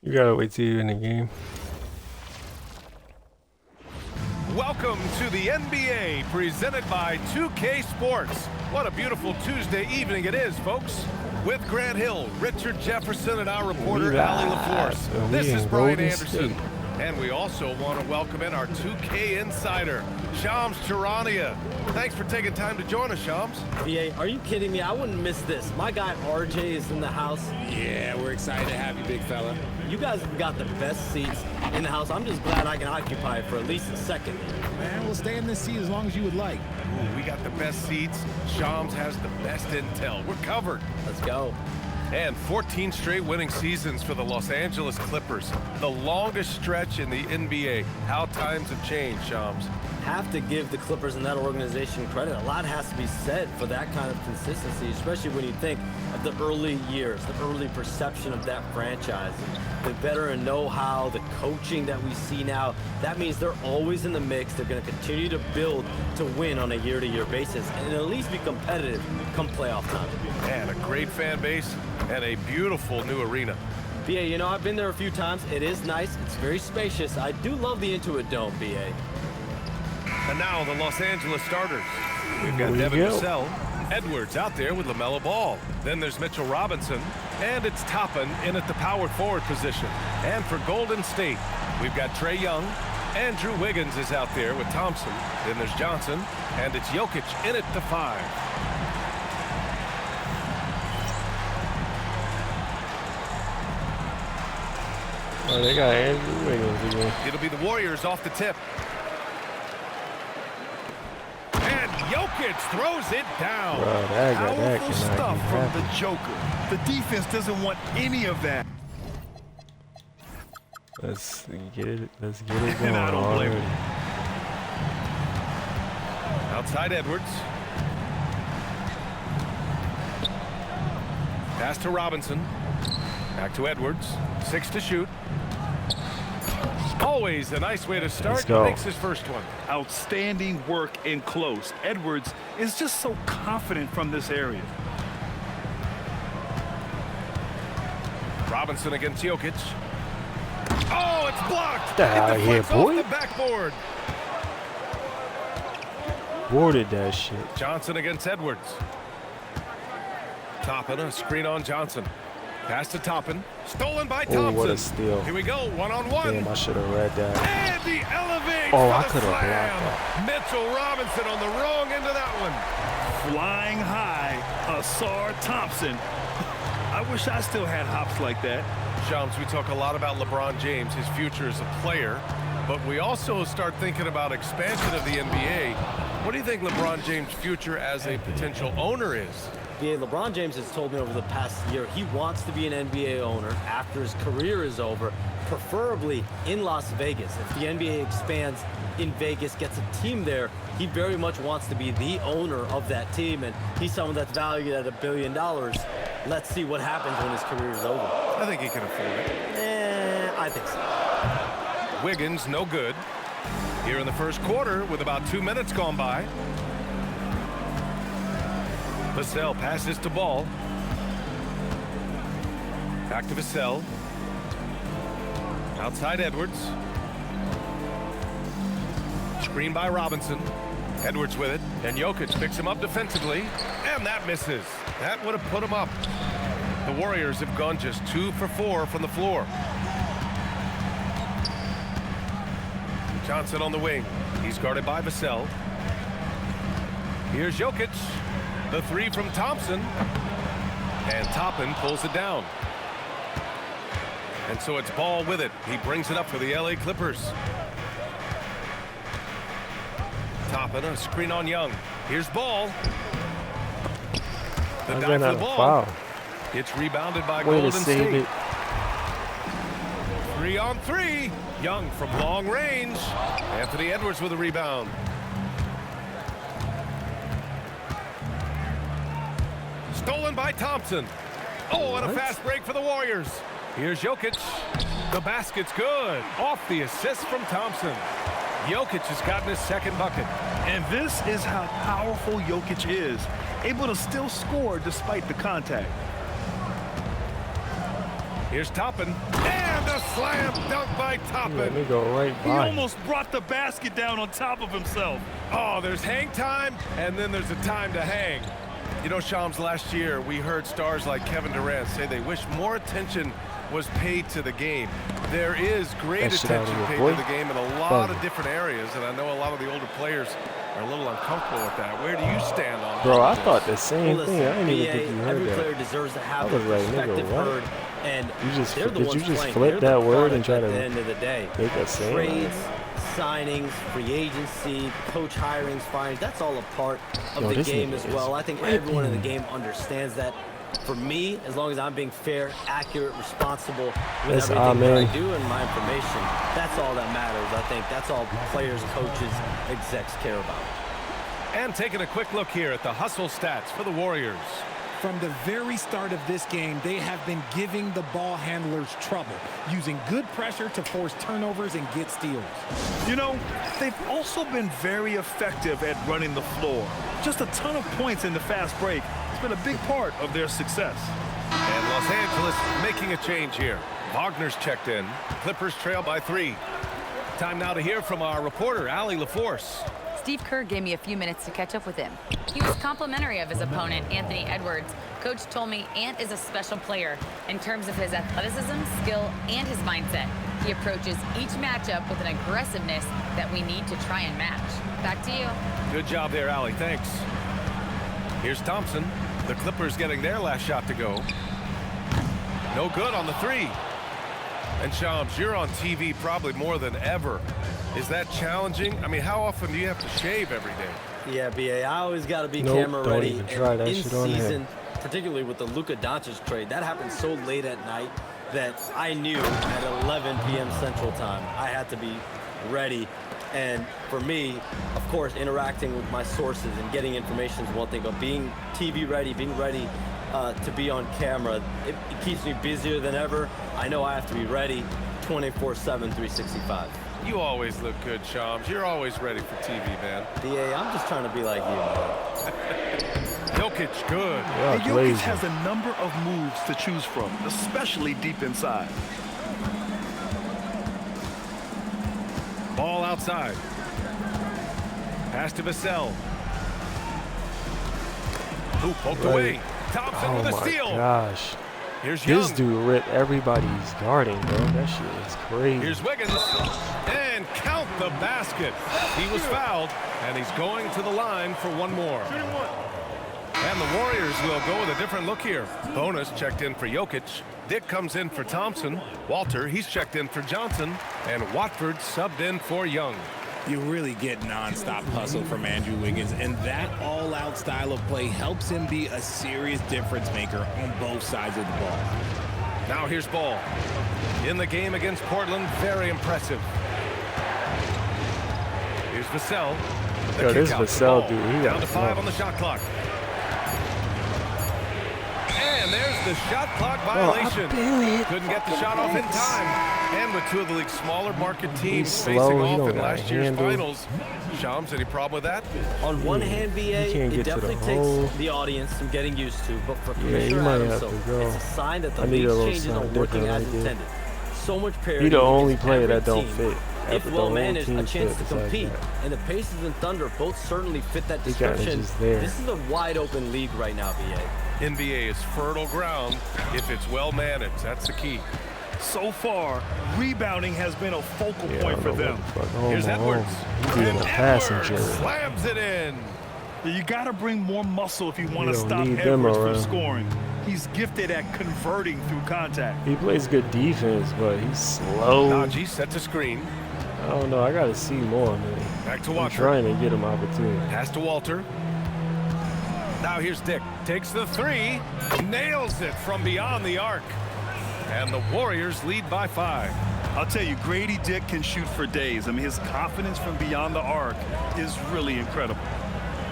You gotta wait till you're in the game. Welcome to the NBA, presented by 2K Sports. What a beautiful Tuesday evening it is, folks. With Grant Hill, Richard Jefferson, and our reporter, Allie LaForce. This is Brian Anderson. And we also want to welcome in our 2K insider, Shams Charania. Thanks for taking time to join us, Shams. BA, are you kidding me? I wouldn't miss this. My guy RJ is in the house. Yeah, we're excited to have you, big fella. You guys have got the best seats in the house. I'm just glad I can occupy it for at least a second. Man, we'll stay in this seat as long as you would like. Ooh, we got the best seats. Shams has the best intel. We're covered. Let's go. And 14 straight winning seasons for the Los Angeles Clippers. The longest stretch in the NBA. How times have changed, Shams. Have to give the Clippers and that organization credit. A lot has to be said for that kind of consistency, especially when you think of the early years, the early perception of that franchise. The veteran know-how, the coaching that we see now, that means they're always in the mix. They're going to continue to build to win on a year-to-year basis and at least be competitive come playoff time. And a great fan base and a beautiful new arena. BA, you know, I've been there a few times. It is nice. It's very spacious. I do love the Intuit Dome, BA. And now the Los Angeles starters. We've got Devin Vassell, Edwards out there with LaMelo Ball. Then there's Mitchell Robinson, and it's Toppin in at the power forward position. And for Golden State, we've got Trae Young. Andrew Wiggins is out there with Thompson. Then there's Johnson, and it's Jokic in at the 5. Oh, they got Andrew Wiggins again. It'll be the Warriors off the tip. And Jokic throws it down. Bro, Powerful stuff from happen. the Joker. The defense doesn't want any of that. Let's get it going I don't blame already. him. Outside Edwards. Pass to Robinson. Back to Edwards. 6 to shoot. Always a nice way to start. Let's go. Makes his first one. Outstanding work in close. Edwards is just so confident from this area. Robinson against Jokic. Oh, it's blocked. Get out It of here, deflects boy. off the backboard. Boarded that shit. Johnson against Edwards. Toppin, a screen on Johnson. Pass to Toppin. Stolen by Thompson. Oh, what a steal. Here we go, one-on-one. Damn, I should have read that. And he elevates. Oh, for I the could have slam. blocked Mitchell Robinson on the wrong end of that one. Flying high, Asar Thompson. I wish I still had hops like that. Shams, we talk a lot about LeBron James, his future as a player, but we also start thinking about expansion of the NBA. What do you think LeBron James' future as a potential owner is? Yeah, LeBron James has told me over the past year he wants to be an NBA owner after his career is over, preferably in Las Vegas. If the NBA expands in Vegas, gets a team there, he very much wants to be the owner of that team, and he's someone that's valued at $1 billion. Let's see what happens when his career is over. I think he can afford it. I think so. Wiggins, no good. Here in the first quarter with about 2 minutes gone by. Vassell passes to Ball. Back to Vassell. Outside Edwards. Screen by Robinson. Edwards with it. And Jokic picks him up defensively. And that misses. That would have put him up. The Warriors have gone just 2 for 4 from the floor. Johnson on the wing. He's guarded by Vassell. Here's Jokic. The 3 from Thompson. And Toppin pulls it down. And so it's Ball with it. He brings it up for the LA Clippers. Toppin, a screen on Young. Here's Ball. The dive for the ball. Foul. It's rebounded by Way Golden to save State. it. 3 on 3. Young from long range. Anthony Edwards with a rebound. Stolen by Thompson. Oh, and a fast break for the Warriors. Here's Jokic. The basket's good. Off the assist from Thompson. Jokic has gotten his second bucket. And this is how powerful Jokic is. able to still score despite the contact. Here's Toppin, and a slam dunk by Toppin. Let me go right He by. almost brought the basket down on top of himself. Oh, there's hang time, and then there's a time to hang. You know, Shams, last year we heard stars like Kevin Durant say they wish more attention was paid to the game. There is great That shit out of attention your paid boy. to the game in a lot of different areas, and I know a lot of the older players are a little uncomfortable with that. Where do you stand on Bro, I this? thought the same Well, thing. I didn't even BA, think you heard every player that. deserves to have I their was like, nigga, perspective what? heard, and they're the Did ones you just playing. flip They're that the word and product try at to the end of the day. make us say it? Trades, signings, free agency, coach hirings, firings, that's all a part of Yo, the this game nigga as is well. I think everyone in the game understands that. For me, as long as I'm being fair, accurate, responsible with Yes, everything that amen. I do and my information, that's all that matters. I think that's all players, coaches, execs care about. And taking a quick look here at the hustle stats for the Warriors. From the very start of this game, they have been giving the ball handlers trouble, using good pressure to force turnovers and get steals. You know, they've also been very effective at running the floor. Just a ton of points in the fast break. It's been a big part of their success. And Los Angeles making a change here. Wagner's checked in. Clippers trail by 3. Time now to hear from our reporter, Allie LaForce. Steve Kerr gave me a few minutes to catch up with him. He was complimentary of his opponent, Anthony Edwards. Coach told me Ant is a special player in terms of his athleticism, skill, and his mindset. He approaches each matchup with an aggressiveness that we need to try and match. Back to you. Good job there, Allie. Thanks. Here's Thompson. The Clippers getting their last shot to go. No good on the 3. And Shams, you're on TV probably more than ever. Is that challenging? I mean, how often do you have to shave every day? Yeah, BA, I always got to be Nope, camera don't ready. even try that in shit on him. season, particularly with the Luka Doncic trade, that happened so late at night that I knew at 11 p.m. Central Time I had to be ready. And for me, of course, interacting with my sources and getting information is one thing, but being TV ready, being ready to be on camera, it keeps me busier than ever. I know I have to be ready 24/7, 365. You always look good, Shams. You're always ready for TV, man. DA, I'm just trying to be like you, man. Jokic, good. Yeah, And Jokic blazing. has a number of moves to choose from, especially deep inside. Ball outside. Pass to Vassell. Who poked Right. away. Thompson Oh with a my steal. gosh. Here's Young. This dude ripped everybody's guarding, bro. That shit is crazy. Here's Wiggins. And count the basket. He was fouled, and he's going to the line for one more. And the Warriors will go with a different look here. Bonus checked in for Jokic. Dick comes in for Thompson. Walter, he's checked in for Johnson. And Watford subbed in for Young. You really get nonstop hustle from Andrew Wiggins, and that all-out style of play helps him be a serious difference maker on both sides of the ball. Now here's Ball. In the game against Portland, very impressive. Here's Vassell. The Yo, this kick out to Vassell Ball. dude, he Down got to 5 on the smoked. shot clock. And there's the shot clock I violation. feel it. Couldn't get the shot off in time. And with two of the league's smaller market teams He's facing slow, he off don't in got last year's handle. finals. Shams, any problem with that? On one hand, BA, You can't it get to the definitely hole. takes the audience some getting used to, but for Yeah, Commissioner you might Adams, have to so go. it's a sign that the I need a league's little changes are something working different as right there. intended. So much parity. He the only against player every that don't team. fit. If After the well whole managed, a team chance fit to besides compete. that. And the Pacers and Thunder both certainly fit that He kinda description. just there. This is a wide open league right now, BA. NBA is fertile ground if it's well managed. That's the key. So far, rebounding has been a focal Yeah, I point don't for know them. what the fuck. Here's Edwards. He's being And a passing Edwards jerk. slams it in. You got to bring more muscle if you want You to don't stop need them Edwards from around. scoring. He's gifted at converting through contact. He plays good defense, but he's slow. Najee sets a screen. I don't know. I got to see more, man. Back to I'm Walker. trying to get him opportunity. Pass to Walter. Now here's Dick. Takes the 3. Nails it from beyond the arc. And the Warriors lead by 5. I'll tell you, Grady Dick can shoot for days. I mean, his confidence from beyond the arc is really incredible.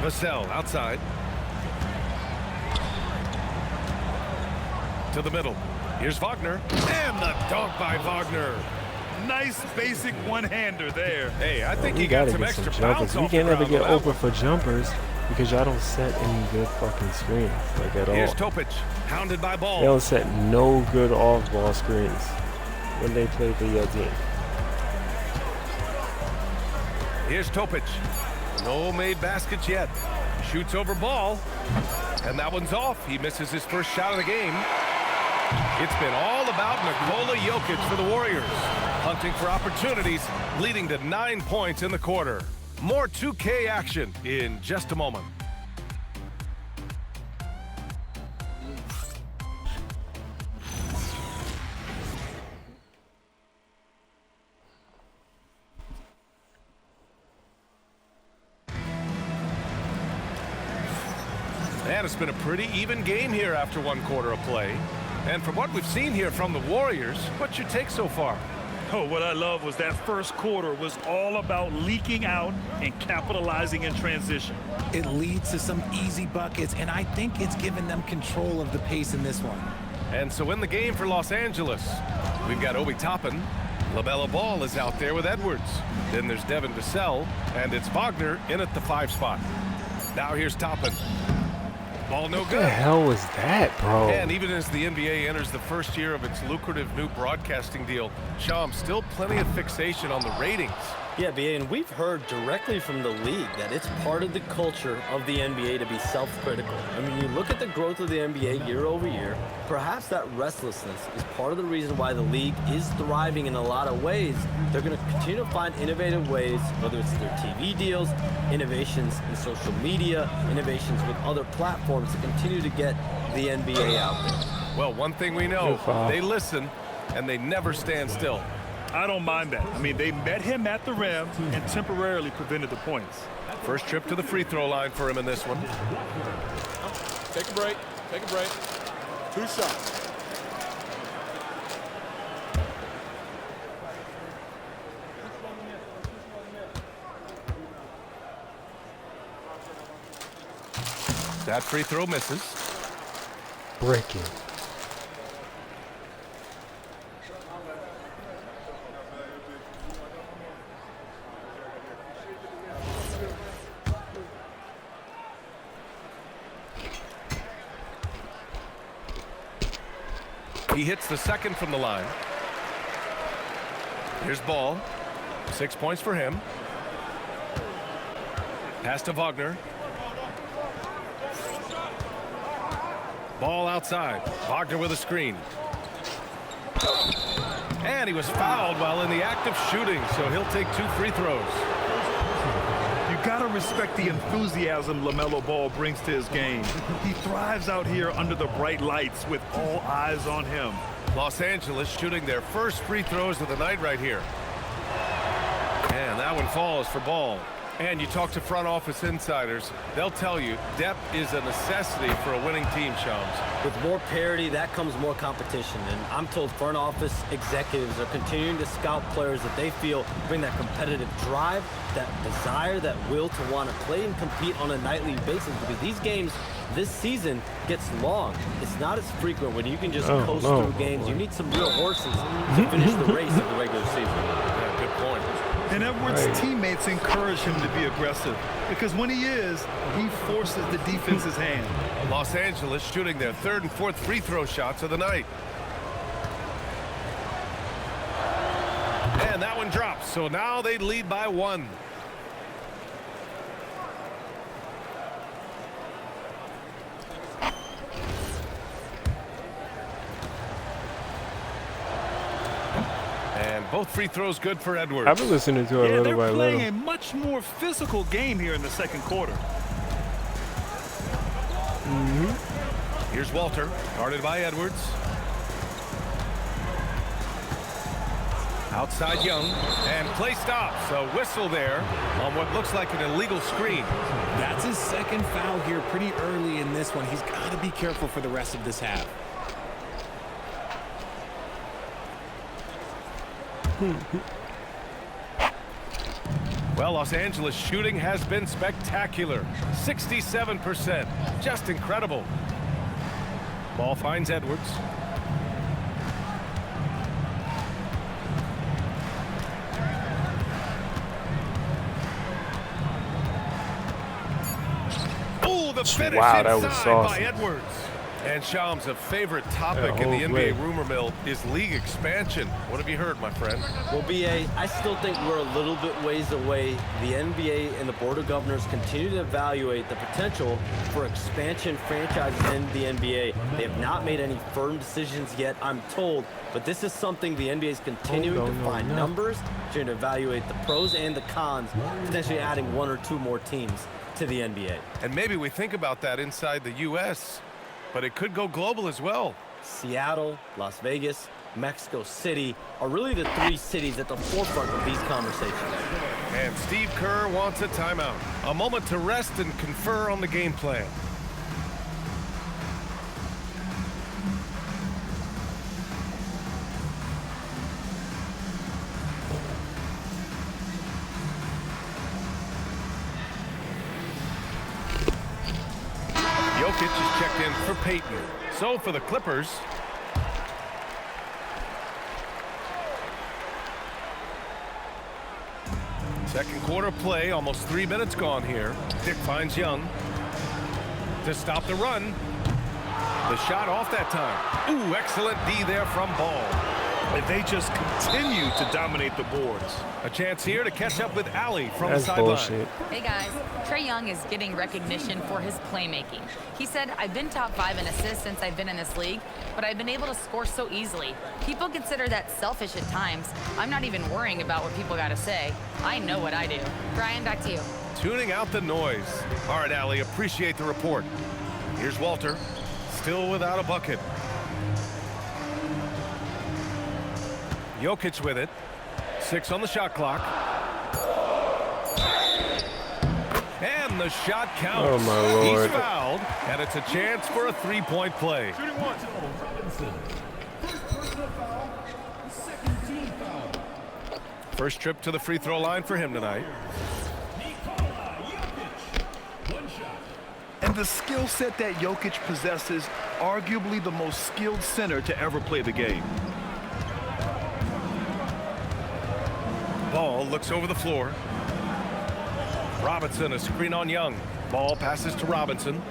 Vassell outside. To the middle. Here's Wagner. And the dunk by Wagner. Nice basic one-hander there. Hey, I think We he got gotta some get extra some bounce jumpers. We off the can't ever ground get on that open one. for jumpers. Because y'all don't set any good fucking screens, like at all. Here's Topic, hounded by They Ball. don't set no good off-ball screens when they play for your team. Here's Topic. No made baskets yet. Shoots over Ball. And that one's off. He misses his first shot of the game. It's been all about Nikola Jokic for the Warriors. Hunting for opportunities, leading to 9 points in the quarter. More 2K action in just a moment. And it's been a pretty even game here after 1 quarter of play. And from what we've seen here from the Warriors, what's your take so far? Oh, what I love was that first quarter was all about leaking out and capitalizing in transition. It leads to some easy buckets, and I think it's given them control of the pace in this one. And so in the game for Los Angeles, we've got Obi Toppin. LaMelo Ball is out there with Edwards. Then there's Devin Vassell, and it's Wagner in at the 5 spot. Now here's Toppin. Ball no What good. the hell was that, bro? And even as the NBA enters the first year of its lucrative new broadcasting deal, Sham, still plenty of fixation on the ratings. Yeah, BA, and we've heard directly from the league that it's part of the culture of the NBA to be self-critical. I mean, you look at the growth of the NBA year over year, perhaps that restlessness is part of the reason why the league is thriving in a lot of ways. They're going to continue to find innovative ways, whether it's their TV deals, innovations in social media, innovations with other platforms to continue to get the NBA out there. Well, one thing we know, they listen and they never stand still. I don't mind that. I mean, they met him at the rim and temporarily prevented the points. First trip to the free throw line for him in this one. Take a break. Take a break. 2 shots. That free throw misses. Breaking. He hits the second from the line. Here's Ball. 6 points for him. Pass to Wagner. Ball outside. Wagner with a screen. And he was fouled while in the act of shooting, so he'll take 2 free throws. You gotta respect the enthusiasm LaMelo Ball brings to his game. He thrives out here under the bright lights with all eyes on him. Los Angeles shooting their first free throws of the night right here. And that one falls for Ball. And you talk to front office insiders, they'll tell you depth is a necessity for a winning team, Shams. With more parity, that comes more competition. And I'm told front office executives are continuing to scout players that they feel bring that competitive drive, that desire, that will to want to play and compete on a nightly basis. Because these games this season gets long. It's not as frequent when you can just coast through games. You need some real horses to finish the race of the regular season. Yeah, good point. And Edwards' teammates encourage him to be aggressive because when he is, he forces the defense's hand. Los Angeles shooting their 3rd and 4th free throw shots of the night. And that one drops, so now they lead by 1. And both free throws good for Edwards. I've been listening to it Yeah, little they're by playing little. a much more physical game here in the second quarter. Here's Walter, guarded by Edwards. Outside Young, and play stops. A whistle there on what looks like an illegal screen. That's his 2nd foul here pretty early in this one. He's got to be careful for the rest of this half. Well, Los Angeles shooting has been spectacular. 67%. Just incredible. Ball finds Edwards. the finish Wow, that was inside saucy. by Edwards. And Shams, a favorite topic in the NBA rumor mill is league expansion. What have you heard, my friend? Well, BA, I still think we're a little bit ways away. The NBA and the Board of Governors continue to evaluate the potential for expansion franchises in the NBA. They have not made any firm decisions yet, I'm told, but this is something the NBA is continuing to find numbers, trying to evaluate the pros and the cons, potentially adding 1 or 2 more teams to the NBA. And maybe we think about that inside the U.S., but it could go global as well. Seattle, Las Vegas, Mexico City are really the 3 cities at the forefront of these conversations. And Steve Kerr wants a timeout. A moment to rest and confer on the game plan. Jokic is checked in for Peyton. So for the Clippers, second quarter play, almost 3 minutes gone here. Dick finds Young to stop the run. The shot off that time. Ooh, excellent D there from Ball. And they just continue to dominate the boards. A chance here to catch up with Allie from That's the sideline. bullshit. Hey guys, Trae Young is getting recognition for his playmaking. He said, I've been top 5 in assists since I've been in this league, but I've been able to score so easily. People consider that selfish at times. I'm not even worrying about what people gotta say. I know what I do. Brian, back to you. Tuning out the noise. All right, Allie, appreciate the report. Here's Walter, still without a bucket. Jokic with it. 6 on the shot clock. And the shot counts. Oh, my Lord. He's fouled, and it's a chance for a 3-point play. First trip to the free throw line for him tonight. And the skill set that Jokic possesses, arguably the most skilled center to ever play the game. Ball looks over the floor. Robinson, a screen on Young. Ball passes to Robinson.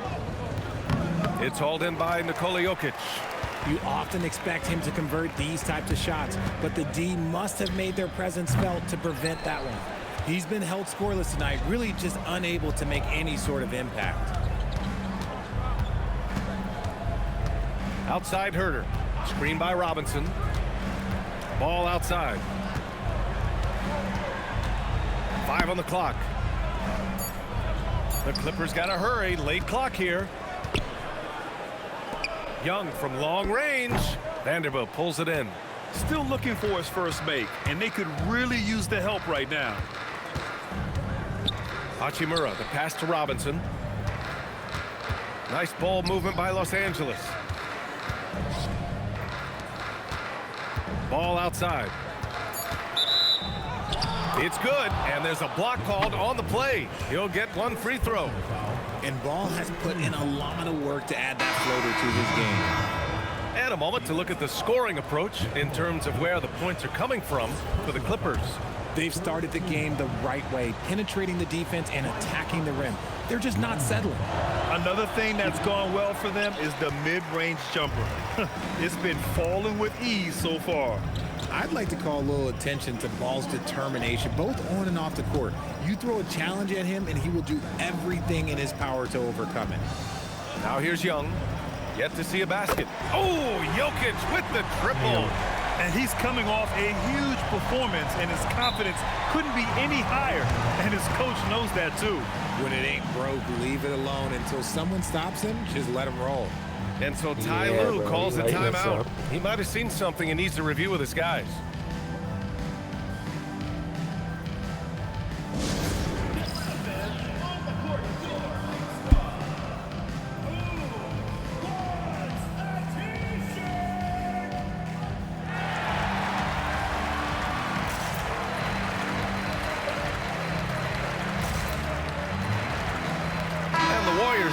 It's hauled in by Nikola Jokic. You often expect him to convert these types of shots, but the D must have made their presence felt to prevent that one. He's been held scoreless tonight, really just unable to make any sort of impact. Outside Herter. Screen by Robinson. Ball outside. 5 on the clock. The Clippers got to hurry. Late clock here. Young from long range. Vanderbilt pulls it in. Still looking for his first make, and they could really use the help right now. Hachimura, the pass to Robinson. Nice ball movement by Los Angeles. Ball outside. It's good, and there's a block called on the play. He'll get 1 free throw. And Ball has put in a lot of work to add that floater to his game. And a moment to look at the scoring approach in terms of where the points are coming from for the Clippers. They've started the game the right way, penetrating the defense and attacking the rim. They're just not settling. Another thing that's gone well for them is the mid-range jumper. It's been falling with ease so far. I'd like to call a little attention to Ball's determination, both on and off the court. You throw a challenge at him, and he will do everything in his power to overcome it. Now here's Young. Yet to see a basket. Oh, Jokic with the triple. And he's coming off a huge performance, and his confidence couldn't be any higher. And his coach knows that, too. When it ain't broke, leave it alone. Until someone stops him, just let him roll. And so Ty Lue calls a timeout. He might have seen something and needs to review with his guys.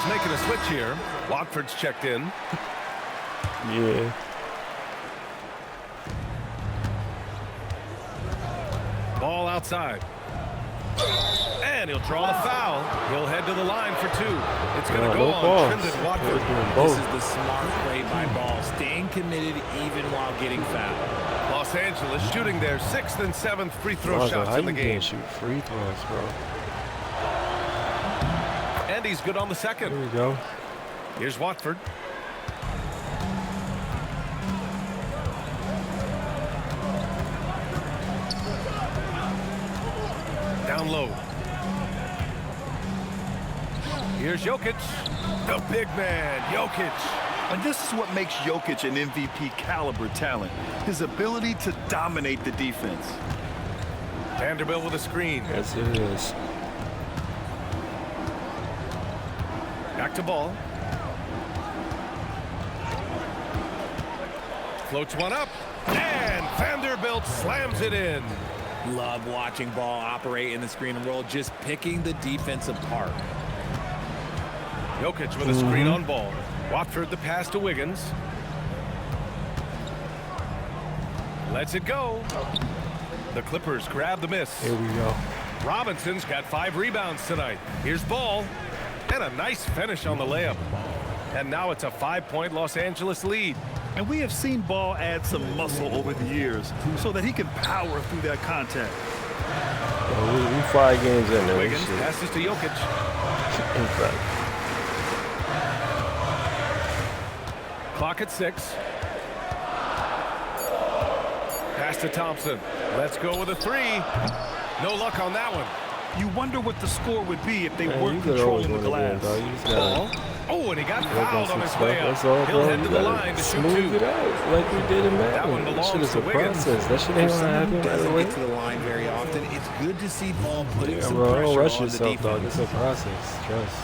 Making a switch here. Watford's checked in. Yeah. Ball outside. And And he'll draw the foul. He'll head to the line for 2. It's going to go no on balls. Trendon Watford. This is the smart play by Ball, staying committed even while getting fouled. Los Angeles shooting their 6th and 7th free throw Lonzo, shots how in the you game. can't shoot free throws, bro? And he's good on the second. Here we go. Here's Watford. Down low. Here's Jokic. The big man, Jokic. And this is what makes Jokic an MVP caliber talent. His ability to dominate the defense. Vanderbilt with a screen. Yes, it is. Back to Ball. Floats one up. And Vanderbilt slams it in. Love watching Ball operate in the screen and roll, just picking the defense apart. Jokic with a screen on Ball. Watford the pass to Wiggins. Lets it go. The Clippers grab the miss. Here we go. Robinson's got 5 rebounds tonight. Here's Ball. And a nice finish on the layup. And now it's a 5-point Los Angeles lead. And we have seen Ball add some muscle over the years so that he can power through that contact. Well, we 5 games in there. Wiggins passes to Jokic. In fact. Clock at 6. Pass to Thompson. Let's go with a 3. No luck on that one. You wonder what the score would be if they Man, weren't you could always controlling the win again, glass. dog. You just Ball. gotta Oh, and he got work fouled on his stuff. way up. That's all, He'll bro. head to You the gotta line to shoot smooth 2. it out like we did in That one Madden. belongs Shit is to a Wiggins. process. That shit ain't If gonna someone happen right doesn't away. get to the line very often, it's good to see Ball putting Yeah, some bro, don't pressure rush on the yourself, dog. defense. It's a process. Trust.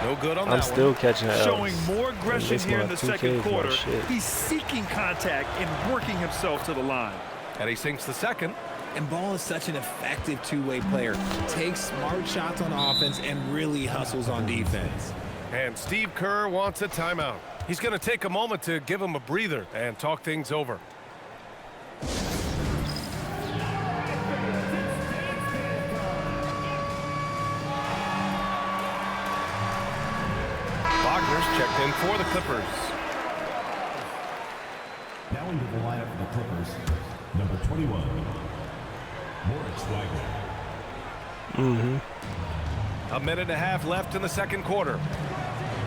No good on I'm that still one. catching L's. Showing more aggression This here my in the 2K second is my quarter. shit. He's seeking contact and working himself to the line. And he sinks the second. And Ball is such an effective two-way player. Takes smart shots on offense and really hustles on defense. And Steve Kerr wants a timeout. He's going to take a moment to give him a breather and talk things over. Wagner's checked in for the Clippers. Now into the lineup for the Clippers, number 21, Moritz Wagner. A minute and a half left in the second quarter.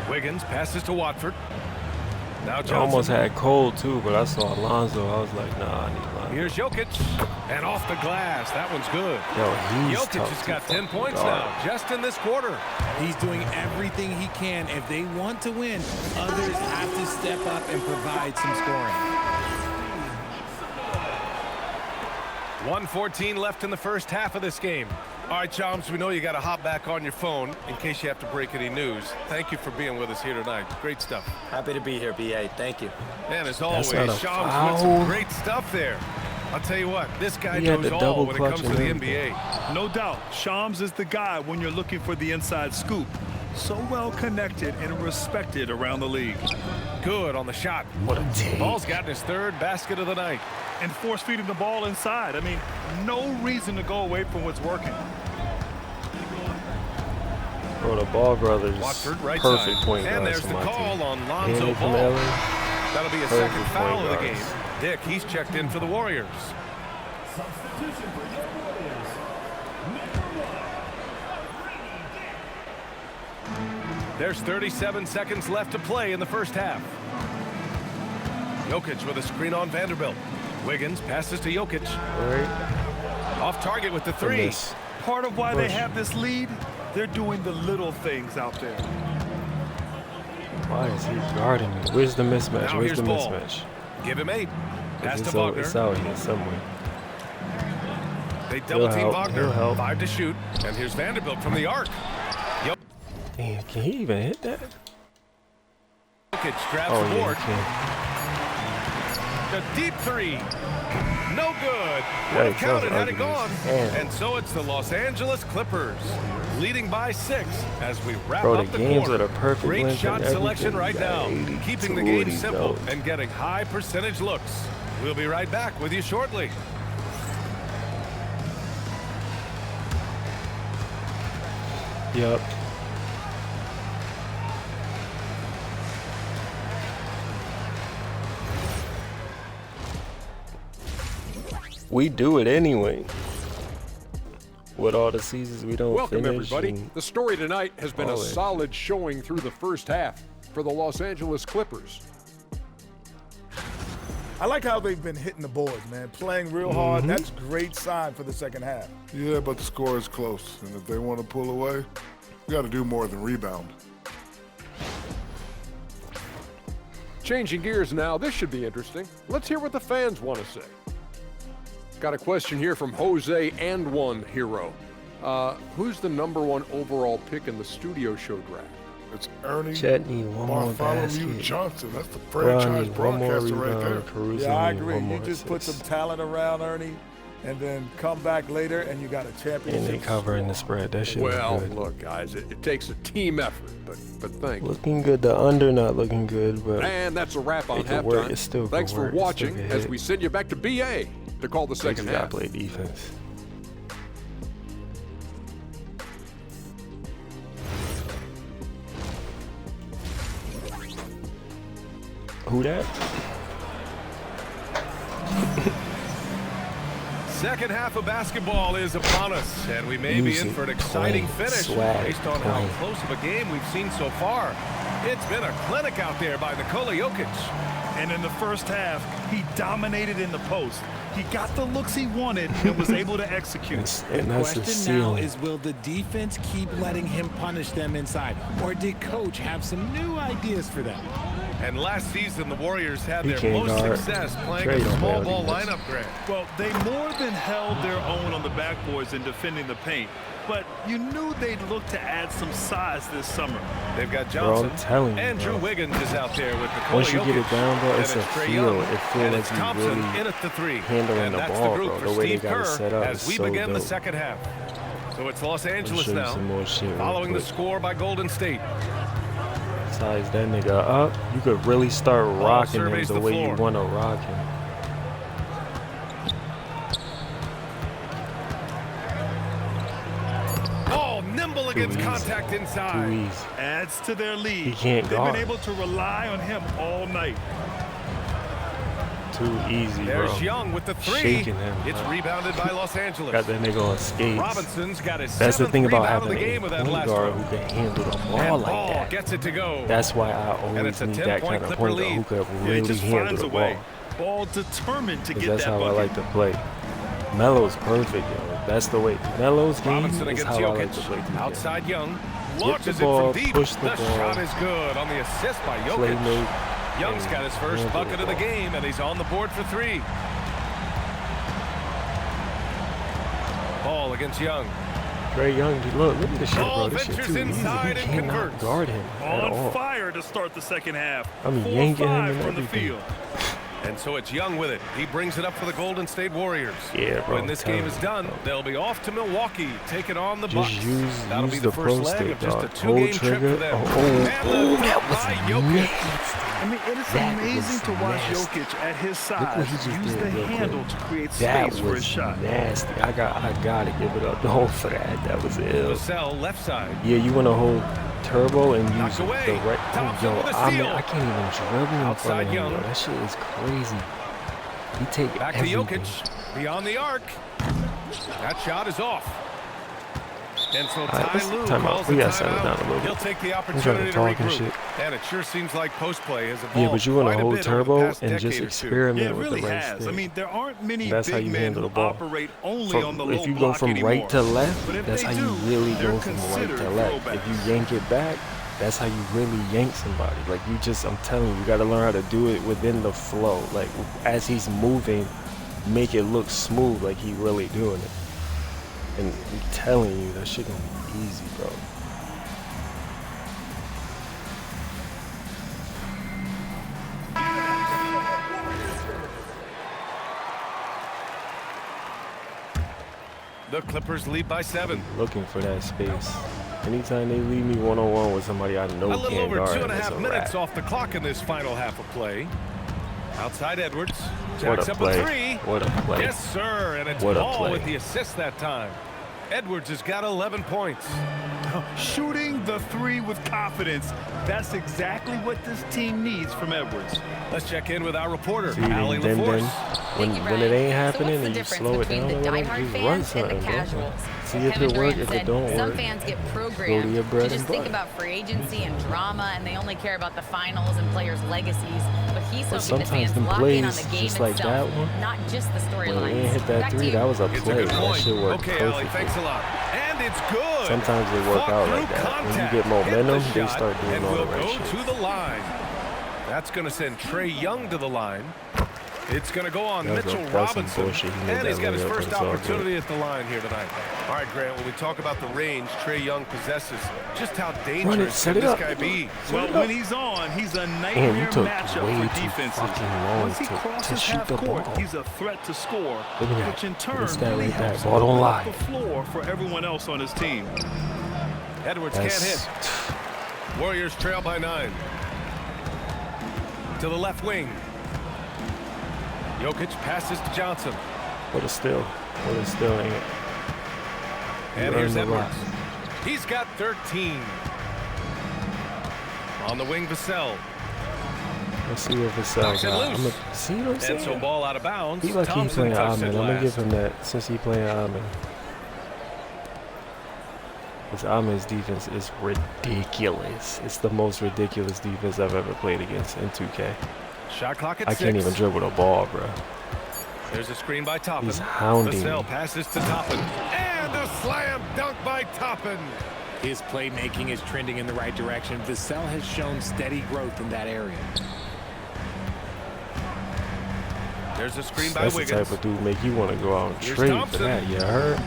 Wiggins passes to Watford. Now I Johnson. almost had Cole too, but I saw Alonzo. I was like, nah, I need Lonzo. Here's Jokic. And off the glass. That one's good. Yo, he's Jokic tough has to got 10 fucking points guard. now, just in this quarter. He's doing everything he can. If they want to win, others have to step up and provide some scoring. 1:14 left in the first half of this game. All right, Chums, we know you got to hop back on your phone in case you have to break any news. Thank you for being with us here tonight. Great stuff. Happy to be here, BA. Thank you. And as always, not a Chums foul. with some great stuff there. I'll tell you what, this guy He had knows the all double when it clutch comes to and the everything. NBA. No doubt, Shams is the guy when you're looking for the inside scoop. So well connected and respected around the league. Good on the shot. What a take. Ball's gotten his 3rd basket of the night. And force feeding the ball inside. I mean, no reason to go away from what's working. Bro, the Ball brothers, Watford right perfect side. point And guards there's for the my call team. on Lonzo Henry from Ball. LA. That'll be a Perfect second foul point of the guards. game. Dick, he's checked in for the Warriors. Substitution for your Warriors, number 1. There's 37 seconds left to play in the first half. Jokic with a screen on Vanderbilt. Wiggins passes to Jokic. All right. Off target with the 3. Miss. Part of why they Push. have this lead, they're doing the little things out there. Why is he guarding me? Where's the mismatch? Now Where's here's the Ball. mismatch? Give him 8. Pass to It's Wagner. out here somewhere. They double team He'll Wagner. help. 5 to shoot. And here's Vanderbilt from the arc. Damn, can he even hit that? Jokic grabs Oh, the yeah, board. he can. A deep 3. No good. Would have Yikes, counted that was had it ugly. gone. Man. And so it's the Los Angeles Clippers leading by 6 as we wrap Bro, up the the games quarter. are the perfect Great length shot and selection right everything. now, Got 82 keeping the of game these simple goals. and getting high percentage looks. We'll be right back with you shortly. Yep. We do it anyway. With all the seasons we don't Welcome, finish. everybody. The story tonight has been a solid showing through the first half for the Los Angeles Clippers. I like how they've been hitting the boards, man. Playing real hard. That's a great sign for the second half. Yeah, but the score is close. And if they want to pull away, you got to do more than rebound. Changing gears now, this should be interesting. Let's hear what the fans want to say. Got a question here from Jose and One Hero. Who's the #1 overall pick in the studio show draft? It's Ernie Chetney, one more Bartholomew basket. Johnson. That's the franchise broadcaster right there. Caruso, Yeah, I agree. You more just put some assists. talent around Ernie and then come back later and you got a championship. And they covering the spread. That shit was Well, good. look, guys, it takes a team effort, but thank you. Looking good. The under not looking good, but And that's a wrap on it could work. halftime. It still could Thanks for work. It still watching could as hit. we send you back to BA to call the They second just gotta half. play defense. Who that? Second half of basketball is upon us, and we may be Music in for an exciting playing, finish swag based on playing. how close of a game we've seen so far. It's been a clinic out there by Nikola Jokic. And in the first half, he dominated in the post. He got the looks he wanted and was able to execute. And The that's the question now ceiling. is, will the defense keep letting him punish them inside? Or did Coach have some new ideas for them? And last season, the Warriors had He their can't most guard. success playing Trade a on small that ball defense. lineup, Grant. Well, they more than held their own on the backboards in defending the paint. But you knew they'd look to add some size this summer. They've got Bro, I'm Johnson. telling you, Andrew bro. Wiggins is out there with Nikola Once you Jokic. get it down, bro, And it's a Trae feel. Young. It feels And like it's you Thompson really in at the three. handling And the that's ball, the group bro. for The way they Steve got it Kerr set up as is we so begin the dope. second half. So it's Los Angeles show you now, some more shit real following the quick. score by Golden State. Size that nigga up, you could really start rocking him surveys the the way floor. you want to rock him. Oh, nimble against easy. contact Too inside. easy. Adds to their lead. He can't They've guard. been able to rely on him all night. Too easy, bro. There's Young with the three. Shaking him, It's bro. rebounded by Los Angeles. Got that nigga on skates. Robinson's got his That's the seventh thing about rebound of having the a game with that point last guard one. who can handle the ball And like Ball that. gets it to go. That's why I And always it's a need 10-point that kind of Clipper point guard lead. who can Yeah, he really just handle finds the a way. ball. Ball determined to 'Cause get that's that how I bucket. like to play. Melo's perfect, yo. That's the way. Melo's game Robinson is against how I like to play Jokic. through the Outside Young. the Launches ball, it from deep. push the ball. shot is good on the assist by game. Play Jokic. make. Young's and got his first handle bucket of the ball. game, and he's on the board for three. Ball against Young. Trae Young, dude, look at this shit, Ball bro. This shit ventures too easy. inside You and cannot converts. guard him at On all. fire to start the second half. I'm 4 yanking him 5 and from the everything. field. And so it's Young with it. He brings it up for the Golden State Warriors. Yeah, bro, When this I'm game is telling done, you, bro. they'll be off to Milwaukee, taking on the Bucks. Just use That'll be the the pro first leg stick, of just a dog. two-game Hold trip trigger. for them. Oh, And that was by Jokic. nasty. I mean, it is That amazing was to watch nasty. Jokic at his Look what size he just use did the real quick. handle to create That space for his was shot. nasty. I gotta give it up though for that. That was ill. Vassell left side. Yeah, you want to hold turbo and use Knocked the away. right. Thompson Yo, with a I mean, steal. I can't even dribble in front Outside of him. Young. Yo. That shit is crazy. He take Back everything. to Jokic. Beyond the arc. That shot is off. And so right, Ty let's Lue time out. calls We the gotta settle timeout. down a little bit. He'll take the trying opportunity to to talk and regroup. shit. And it sure seems like post play has evolved. Yeah, but you want quite to a hold bit over the turbo past and just decade or two. experiment Yeah, it with really the right has. stick. I mean, there aren't many That's how big you men handle who the ball. operate only on the low If you go block from anymore. right to left, But if that's they how do, you really they're go from right considered to left. throwbacks. If you yank it back, that's how you really yank somebody. Like you just, I'm telling you, you got to learn how to do it within the flow. Like as he's moving, make it look smooth, like he really doing it. And I'm telling you, that shit gonna be easy, bro. The Clippers lead by 7. Looking for that space. Anytime they leave me one-on-one with somebody I know A little can't over guard, 2.5 it's a minutes wrap. off the clock in this final half of play. Outside Edwards. What Jacks a up play. a three. What a play. Yes, sir. And it's What a Ball play. with the assist that time. Edwards has got 11 points. Shooting the three with confidence. That's exactly what this team needs from Edwards. Let's check in with our reporter, See, Allie then LaForce. when it ain't happening and you slow it down the or whatever, diehard just run fans and something, the bro. casuals? See if it works, if it don't Some work. fans get Go to programmed your bread to just and think butter. about free agency and drama, and they only care about the finals and players' legacies. But he's But hoping the sometimes fans them lock in on plays, the game just like itself, that one, not just the when they storylines. ain't hit that Back to three, you. that was a It's a play. good That point. shit worked Okay, Allie, perfectly. thanks a lot. And it's good. Sometimes they work Fought out through like that. When you contact. get momentum, Hit the they shot, start doing and all we'll the right go shit. to the line. That's going to send Trey Young to the line. It's going to go on That's Mitchell some Robinson. bullshit. He made And he's that got his layup, first but it's all good. opportunity at the line here tonight. All right, Grant, when we talk about the range Trey Young possesses, just how dangerous set can it this up. guy be? Well, when he's on, he's a Damn, nightmare you took matchup way for too defenses. fucking long Once he to crosses shoot half the court, ball. he's a threat to score, Look at that. which in turn What's that really like that? helps Ball don't open lie. up the floor for everyone else on his team. Edwards can't That's hit. Warriors trail by 9. To the left wing. Jokic passes to Johnson. What a steal. What a steal, ain't it? And You here's earned the Edwards. rock. He's got 13. On the wing, Vassell. Let's see what Vassell Knocks it got. loose. See what I'm And saying? so ball out of bounds. He like he Thompson playing touched Ahmed. it I'm going to give last. him that since he playing Ahmed. Because Ahmed's defense is ridiculous. It's the most ridiculous defense I've ever played against in 2K. Shot clock at I 6. can't even dribble the ball, bro. There's a screen by Toppin. He's hounding Vassell me. passes to Toppin. And a slam dunk by Toppin. His playmaking is trending in the right direction. Vassell has shown steady growth in that area. There's a screen by That's the Wiggins. type of dude make you want to go out and Here's trade for Thompson. that. You heard?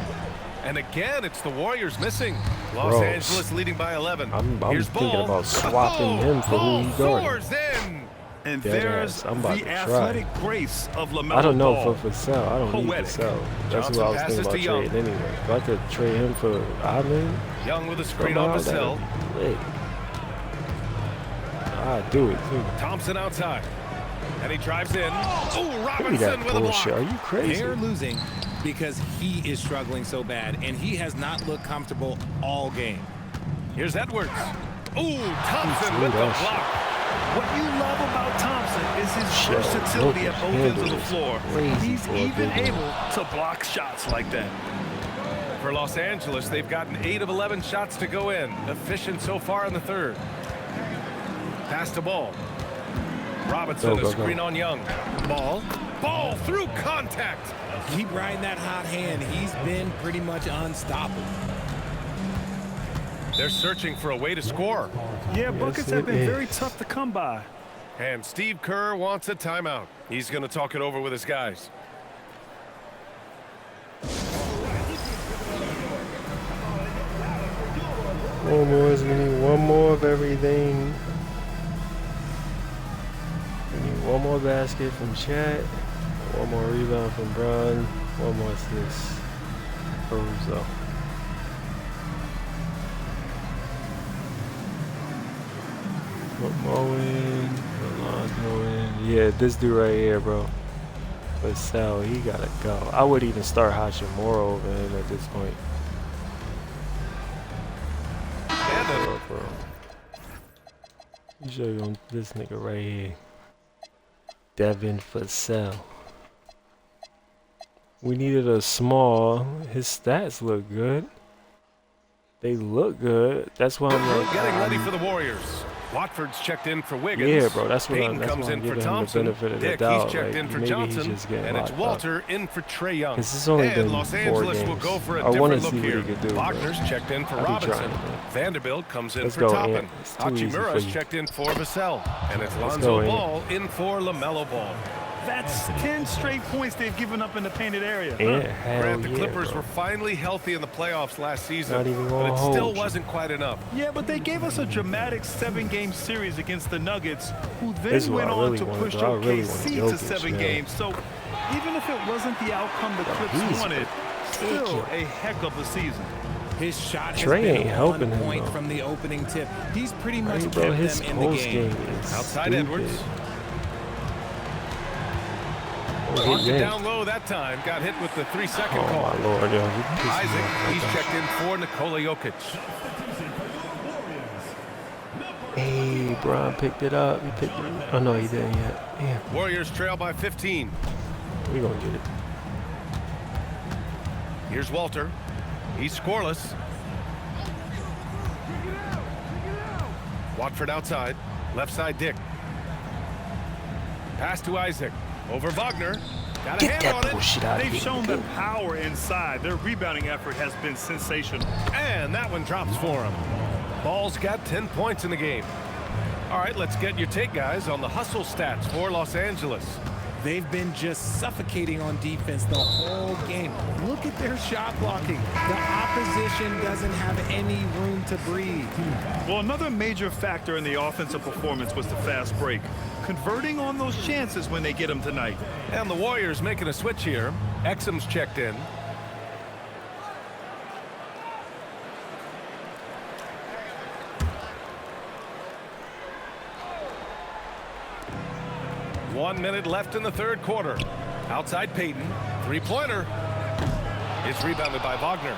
And again, it's the Warriors missing. Los Bro, Angeles leading by 11. I'm Here's thinking ball. about swapping him for ball who he guarded. soars in. And Dead there's ass. I'm about the to try. athletic grace of LaMelo I don't know Ball. for Vassell. I don't need Poetic. Vassell. That's Johnson who I was passes thinking about to Young. trading anyway. If I could trade him for Ahmed, Young with a screen on somehow, Vassell. that'd be lit. I'd do it too. Thompson outside. And he drives in. Oh, Give me Robinson that with a block. bullshit. Are you crazy? They're losing because he is struggling so bad, and he has not looked comfortable all game. Here's Edwards. Ooh, Thompson with the that shit. block. What you love about Thompson is his Shit, versatility Jokic at both ends of the handle is floor. crazy He's for a even big man. able to block shots like that. For Los Angeles, they've gotten 8 of 11 shots to go in. Efficient so far in the third. Pass to Ball. Robinson, Go, a go, screen go. on Young. Ball through contact. Keep riding that hot hand. He's been pretty much unstoppable. They're searching for a way to score. Yeah, buckets have it been is. very tough to come by. And Steve Kerr wants a timeout. He's going to talk it over with his guys. One more. We need one more of everything. We need one more basket from Chat. One more rebound from Bron. One more assist for Russo. Put Mo in. Put Lonzo in. Yeah, this dude right here, bro. But Sal, he gotta go. I would even start Hachimura over him at this point. Bro. You show you on this nigga right here. Devin Vassell. We needed a small. His stats look good. They look good. That's why I'm like Getting ready for the Warriors. Watford's checked in for Wiggins. Yeah, bro. That's what Payton that's comes why in I'm for giving him the Thompson. benefit of the Dick, doubt. he's checked Like, in for maybe Johnson. he's just getting And it's locked up. Walter in for Trey Young. 'Cause it's only and been Los 4 Angeles will games. go for a I wanna different look see what here. he could do, bro. Wagner's checked in for I be Robinson. trying, man. Vanderbilt comes in Let's for go, Toppin. Ant. It's too easy for Hachimura's you. checked in for Vassell. And it's Let's Lonzo go, Ant. Ball in for LaMelo Ball. That's 10 straight points they've given up in the painted area. And hell Grant, the yeah, Clippers bro. were finally healthy in the playoffs last season, Not even but gonna it still hold you. wasn't quite enough. Yeah, but they gave us a dramatic 7-game series against the Nuggets, who This then is what went I on really to wanted, push bro. I really OKC wanted to Jokic, 7 man. games. So even if it wasn't the outcome the Clips he's wanted, still ridiculous. a heck of a season. His shot has Trey been ain't helping on him, point though. from the opening tip. He's pretty much Hey, kept bro, his them in the post game. game is Outside stupid. Edwards. Marked it down low that time. Got hit with the 3-second call. Oh, my Lord. Yo, Isaac, he's checked in for Nikola Jokic. Hey, Bron picked it up. He picked it up. Oh, no, he didn't yet. Damn. Warriors trail by 15. We're going to get it. Here's Walter. He's scoreless. Watford outside. Left side, Dick. Pass to Isaac. Over Wagner. Got a hand on it. They've shown the power inside. Their rebounding effort has been sensational. And that one drops for him. Ball's got 10 points in the game. All right, let's get your take, guys, on the hustle stats for Los Angeles. They've been just suffocating on defense the whole game. Look at their shot blocking. The opposition doesn't have any room to breathe. Well, another major factor in the offensive performance was the fast break. Converting on those chances when they get them tonight. And the Warriors making a switch here. Exum's checked in. One minute left in the third quarter. Outside Payton. Three-pointer. It's rebounded by Wagner.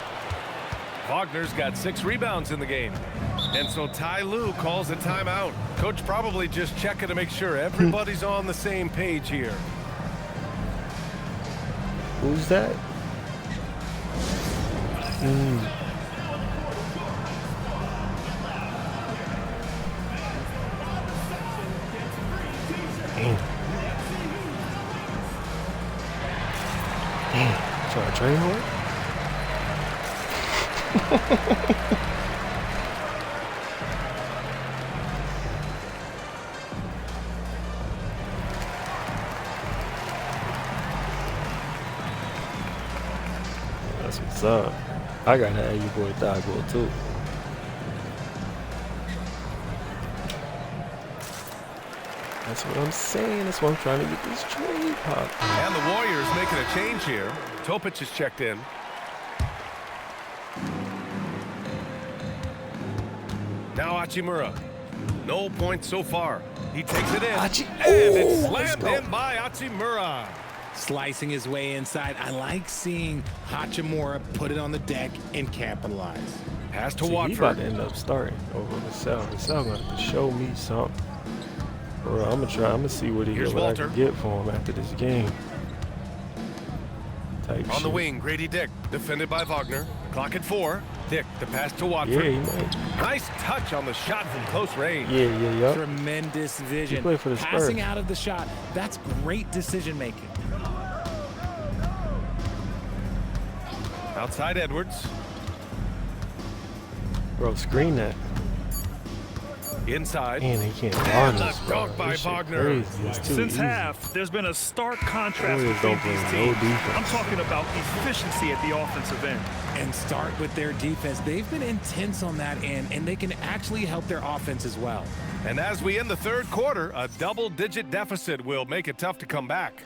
Wagner's got 6 rebounds in the game. And so Ty Lue calls a timeout. Coach probably just checking to make sure everybody's on the same page here. Who's that? Trying to train hard? That's what's up. I gotta have your boy Thigh Bull too. That's what I'm saying. That's why I'm trying to get this trade pop. And the Warriors making a change here. Topic is checked in. Now Hachimura. No points so far. He takes it in. And it's slammed in by Hachimura. Slicing his way inside. I like seeing Hachimura put it on the deck and capitalize. Pass to Watford. He about to end up starting over Vassell. Vassell gonna have to show me something. Bro, I'm gonna see what I can get for him after this game. On the wing, Grady Dick, defended by Wagner. Clock at 4. Dick, the pass to Watford. Yeah, he might. Nice touch on the shot from close range. Yeah. Tremendous vision. He played for the Spurs. Passing out of the shot. That's great decision making. Outside Edwards. Bro, screen that. Inside. And he can't and the dunk by Wagner. Since half, there's been a stark contrast between these teams. I'm talking about efficiency at the offensive end. And start with their defense. They've been intense on that end, and they can actually help their offense as well. And as we end the third quarter, a double-digit deficit will make it tough to come back.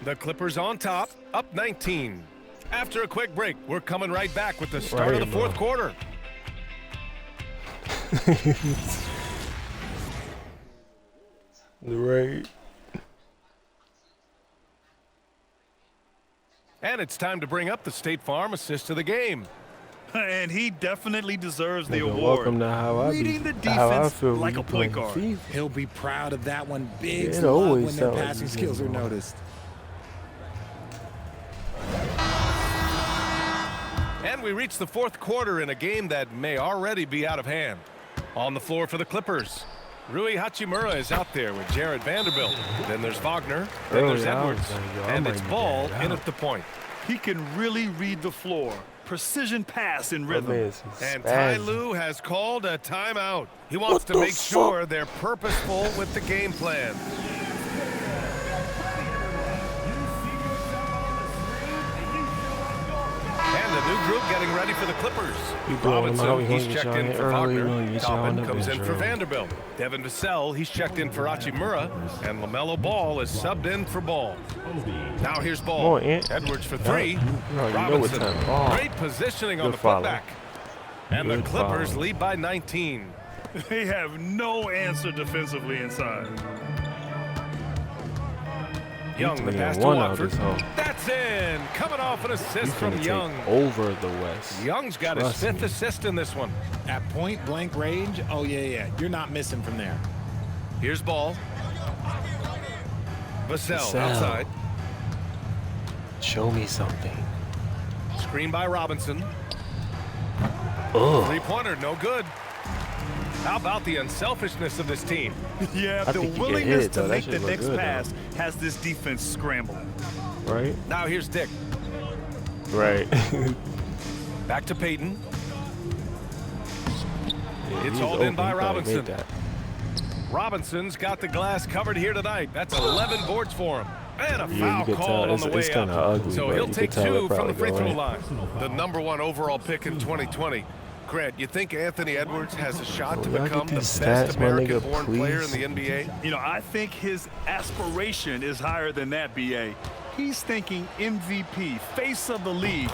The Clippers on top, up 19. After a quick break, we're coming right back with the start of the fourth quarter. Right. And it's time to bring up the State Farm assist of the game. And he definitely deserves the award. Welcome to how I Reading the defense like a point guard. He'll be proud of that one. Big slug when their passing skills are noticed. And we reach the fourth quarter in a game that may already be out of hand. On the floor for the Clippers, Rui Hachimura is out there with Jared Vanderbilt. Then there's Wagner. Then there's Edwards. And it's Ball in at the point. He can really read the floor. Precision pass in rhythm. And Ty Lue has called a timeout. He wants to make sure they're purposeful with the game plan. And the new group getting ready for the Clippers. Robinson, he's checked in for Wagner. Toppin comes in for Vanderbilt. Devin Vassell, he's checked in for Hachimura. And LaMelo Ball is subbed in for Ball. Now here's Ball. Edwards for 3. Robinson, great positioning on the putback. And the Clippers lead by 19. They have no answer defensively inside. Young, the pass to Watford. That's in. Coming off an assist from Young. Over the West. Young's got his 5th assist in this one. At point blank range, oh yeah. You're not missing from there. Here's ball. Vassell outside. Show me something. Screen by Robinson. Oh. 3-pointer, no good. How about the unselfishness of this team? Yeah, the willingness to make the next pass has this defense scrambling. Right. Now here's Dick. Right. Back to Peyton. Yeah, it's hauled in by Robinson. Robinson's got the glass covered here tonight. That's 11 boards for him. And a foul call on the way up. Ugly, so he'll take 2 from the free throw line. The #1 overall pick in 2020. Grant, you think Anthony Edwards has a shot to become the best American-born player in the NBA? You know, I think his aspiration is higher than that, B.A. He's thinking MVP, face of the league.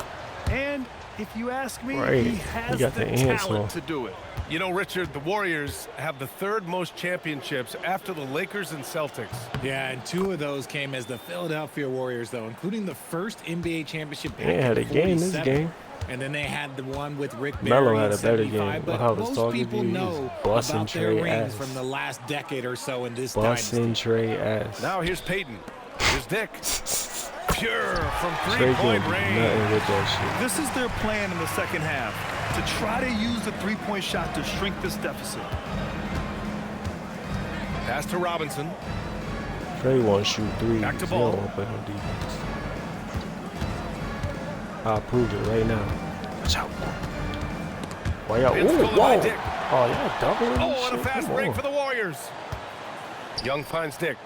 And if you ask me, he has the talent to do it. You know, Richard, the Warriors have the 3rd most championships after the Lakers and Celtics. Yeah, and 2 of those came as the Philadelphia Warriors, though, including the first NBA championship. They had a game this game. And then they had the one with Rick Barry. Melo had a better game. But most people know about their rings from the last decade or so in this dynasty. Trey ass. Now here's Peyton. Here's Dick. Pure from 3-point range. This is their plan in the second half, to try to use the 3-point shot to shrink this deficit. Pass to Robinson. Trey won't shoot 3s. Back to ball. He don't play no defense. I'll prove it right now. Watch out. Why y'all? Whoa. Oh, y'all doubling. Oh, and a fast break for the Warriors. Young finds Dick.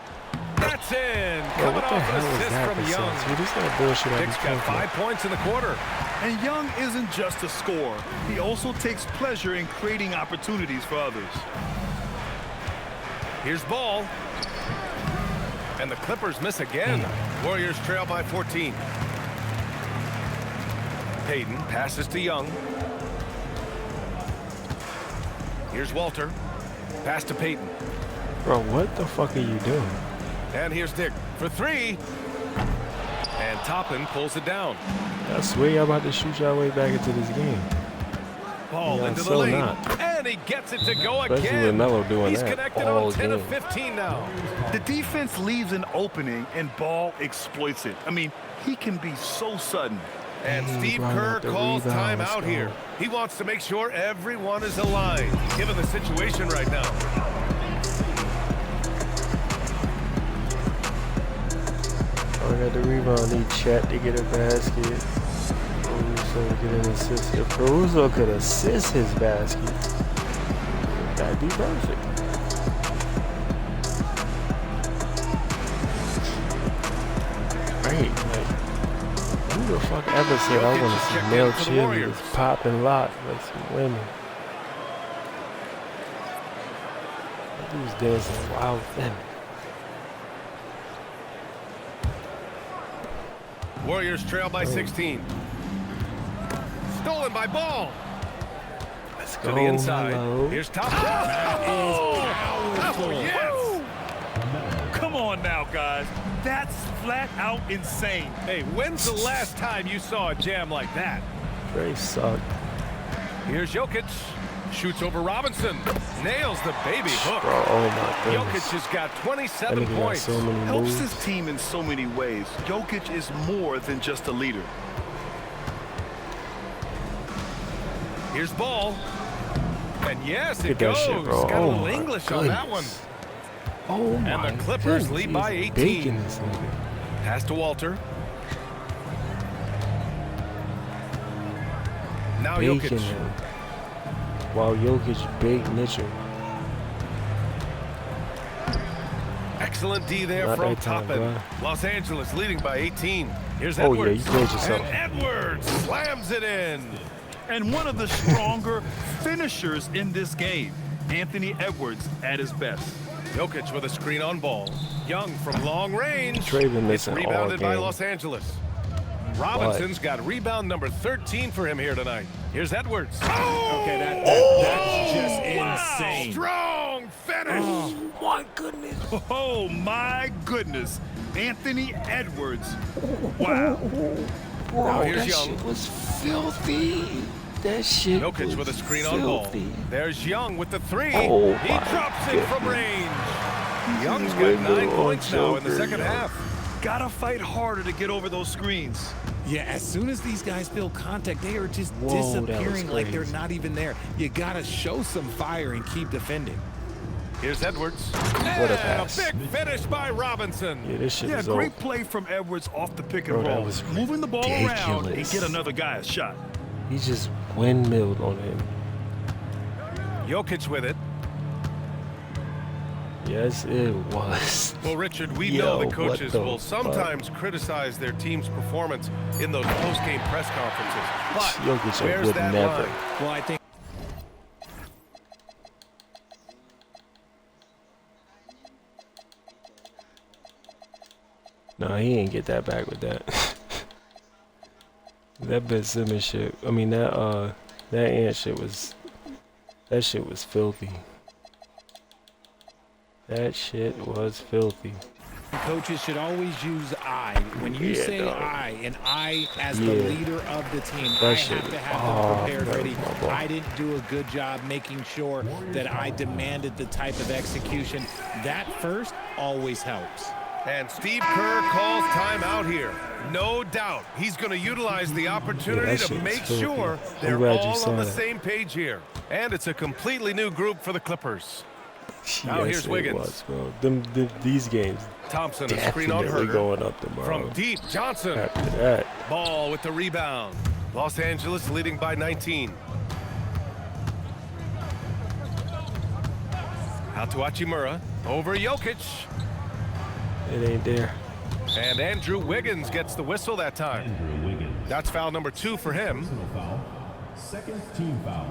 That's in. Coming off an assist from Young. Dick's got 5 points in the quarter. And Young isn't just a scorer. He also takes pleasure in creating opportunities for others. Here's ball. And the Clippers miss again. Warriors trail by 14. Peyton passes to Young. Here's Walter. Pass to Peyton. Bro, what the fuck are you doing? And here's Dick for 3. And Toppin pulls it down. I swear y'all about to shoot y'all way back into this game. Ball into the lane. And he gets it to go again. Especially with Melo doing He's that connected all on 10 game. of 15 now. The defense leaves an opening and Ball exploits it. I mean, he can be so sudden. And Steve Kerr calls timeout here. He wants to make sure everyone is aligned, given the situation right now. Oh, I got the rebound. Need Chat to get a basket. Caruso to get an assist. If Caruso could assist his basket, that'd be perfect. Right, like, who the fuck ever said I want to see male cheerleaders pop and lock like some women? Who's dancing wild feminine? Warriors trail by 16. Stolen by Ball. Let's go to the inside. Here's Top. Oh, yes! Come on now, guys. That's flat out insane. Hey, when's the last time you saw a jam like that? They suck. Here's Jokic. Shoots over Robinson. Nails the baby hook. Bro, oh my goodness. Jokic has got 27 points. So many Helps moves. his team in so many ways. Jokic is more than just a leader. Here's Ball. And yes, it Look at goes. that shit, bro. Got a Oh little my English on that one. goodness. Oh my And the Clippers goodness. lead by He's 18. baking this nigga. Pass to Walter. Now Baking Jokic. him. While Jokic baked Mitchell. Excellent D there Not from that time, Toppin. bro. Los Angeles leading by 18. Here's Oh, yeah, Edwards. you played yourself. And Edwards slams it in. And one of the stronger finishers in this game, Anthony Edwards at his best. Jokic with a screen on Ball. Young from long range. Trey been It's missing all rebounded by game. Los Angeles. Robinson's got rebound number 13 for him here tonight. Here's Edwards. Oh! Okay, that's just insane. Strong finish. Oh my goodness. Oh my goodness. Anthony Edwards. Wow. Bro, Now here's that Young. shit was filthy. That shit Jokic was with a screen filthy. on ball. There's Young with the three. Oh, He drops it from range. Young's got Window 9 points now in the Joker, second half. Gotta fight harder to get over those screens. Yeah, as soon as these guys feel contact, they are just Whoa, that was disappearing like they're crazy. not even there. You gotta show some fire and keep defending. Here's Edwards. What a And pass. big finish by Robinson. Yeah, this shit Yeah, was great over. play from Edwards off the pick and Bro, that roll. was Moving the ball around and ridiculous. get another guy a shot. He just windmilled on him. Jokic with it. Yes, it was. Well, Richard, we Yo, know the what coaches the will sometimes criticize their team's performance in those post-game press conferences. But Jokic where's would that never. line? Well, I think No, he ain't get that back with that. That Ben Simmons shit. I mean that Ant shit was. That shit was filthy. That shit was filthy. coaches should always use I. When you Yeah, say dog. I, and I as the Yeah. leader of the team, That I shit have to was- have oh, them prepared that ready. was my ball. I didn't do a good job making sure that I demanded the type of execution. That first always helps. And Steve Kerr calls timeout here. No doubt he's going to utilize the opportunity that to shit make was filthy. sure I'm they're glad you all saw on the that. same page here. And it's a completely new group for the Clippers. Now Yes, here's it Wiggins. was, bro. These games Thompson, a screen on definitely Herter. going up tomorrow. From deep, Johnson. After that, Ball with the rebound. Los Angeles leading by 19. Out to Hachimura. Over Jokic. it ain't there. And Andrew Wiggins gets the whistle that time. Andrew Wiggins. That's foul number 2 for him. Personal foul. Second team foul.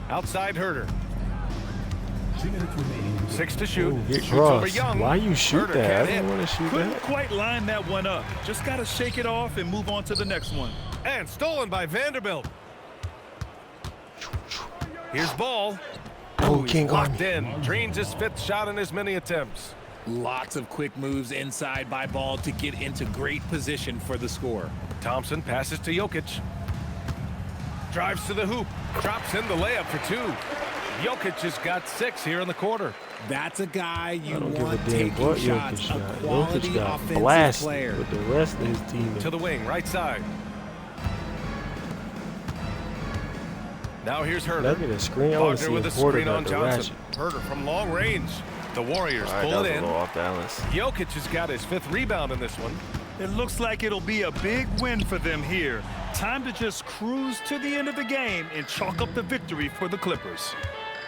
Outside Herter. 2 minutes remaining. 6 to shoot. Ooh, get Shoots over crossed. Young. Why you shoot Herter that? I can't didn't hit. want to shoot Couldn't that. quite line that one up. Just got to shake it off and move on to the next one. And stolen by Vanderbilt. Here's Ball. Oh, He's King locked Army. in. Drains his 5th shot in as many attempts. Lots of quick moves inside by Ball to get into great position for the score. Thompson passes to Jokic. Drives to the hoop. Drops in the layup for 2. Jokic has got 6 here in the quarter. That's a guy you I don't give a want damn taking what shots, Jokic a got. quality Jokic got offensive blasted player. with the rest of his team. To the wing, right side. Now here's Herter. Look at the screen. I want to Wagner see with a a screen on quarterback Johnson. ratchet. Herter from long range. The Warriors All right, pull that it was a in. little off balance. Jokic has got his 5th rebound in this one. It looks like it'll be a big win for them here. Time to just cruise to the end of the game and chalk up the victory for the Clippers.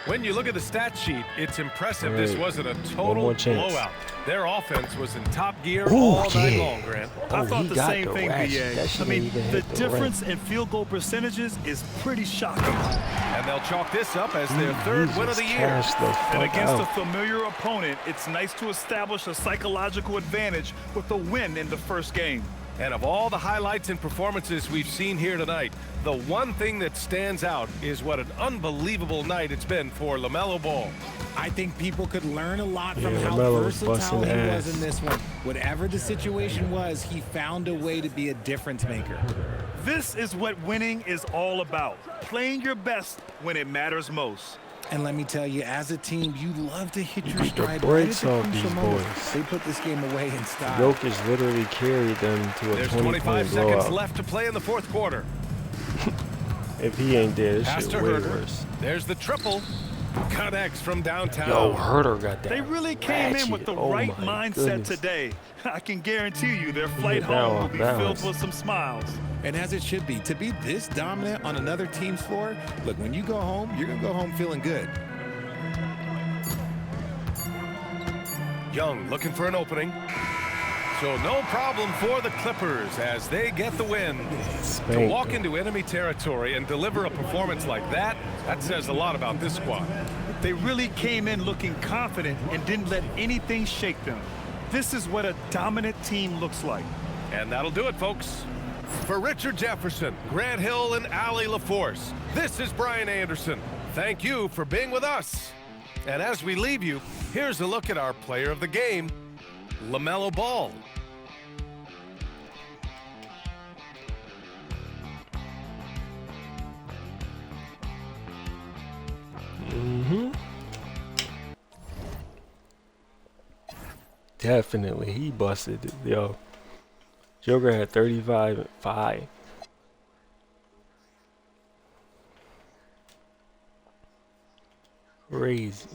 When you look at the stat sheet, it's impressive All this right. wasn't a One total more chance. blowout. Their offense was in top gear Ooh, all night yeah. long, Grant. I Oh, thought he the got same the thing, ratchet. BA. That I shit mean, didn't even the hit the difference rim. in field goal percentages is pretty shocking. And they'll chalk this up as their 3rd win of the year. Cashed the fuck And against a out. familiar opponent, it's nice to establish a psychological advantage with a win in the first game. And of all the highlights and performances we've seen here tonight, the one thing that stands out is what an unbelievable night it's been for LaMelo Ball. I think people could learn a lot from Yeah, how LaMelo was versatile busting he ass. was in this one. Whatever the situation was, he found a way to be a difference maker. This is what winning is all about. Playing your best when it matters most. And let me tell you, as a team, you love to hit your stride. brakes right at the off crucial these moments. boys. They put this game away in style. Jokic literally carried them to a There's 20-point 25 seconds blowout. left to play in the 4th quarter. If he ain't there, this Pass shit to way Herter. worse. There's the triple. Connects from downtown. Yo, Herter got that. They really came in with the ratchet. Oh right my mindset goodness. today. I can guarantee you their flight hit that home will off be balance. filled with some smiles. And as it should be, to be this dominant on another team's floor, look, when you go home, you're going to go home feeling good. Young looking for an opening. So no problem for the Clippers as they get the win. To Spank. walk into enemy territory and deliver a performance like that, that says a lot about this squad. They really came in looking confident and didn't let anything shake them. This is what a dominant team looks like. And that'll do it, folks. For Richard Jefferson, Grant Hill, and Allie LaForce, this is Brian Anderson. Thank you for being with us. And as we leave you, here's a look at our player of the game, LaMelo Ball. Definitely, he busted it. Yo, Joker had 35 and 5. Crazy.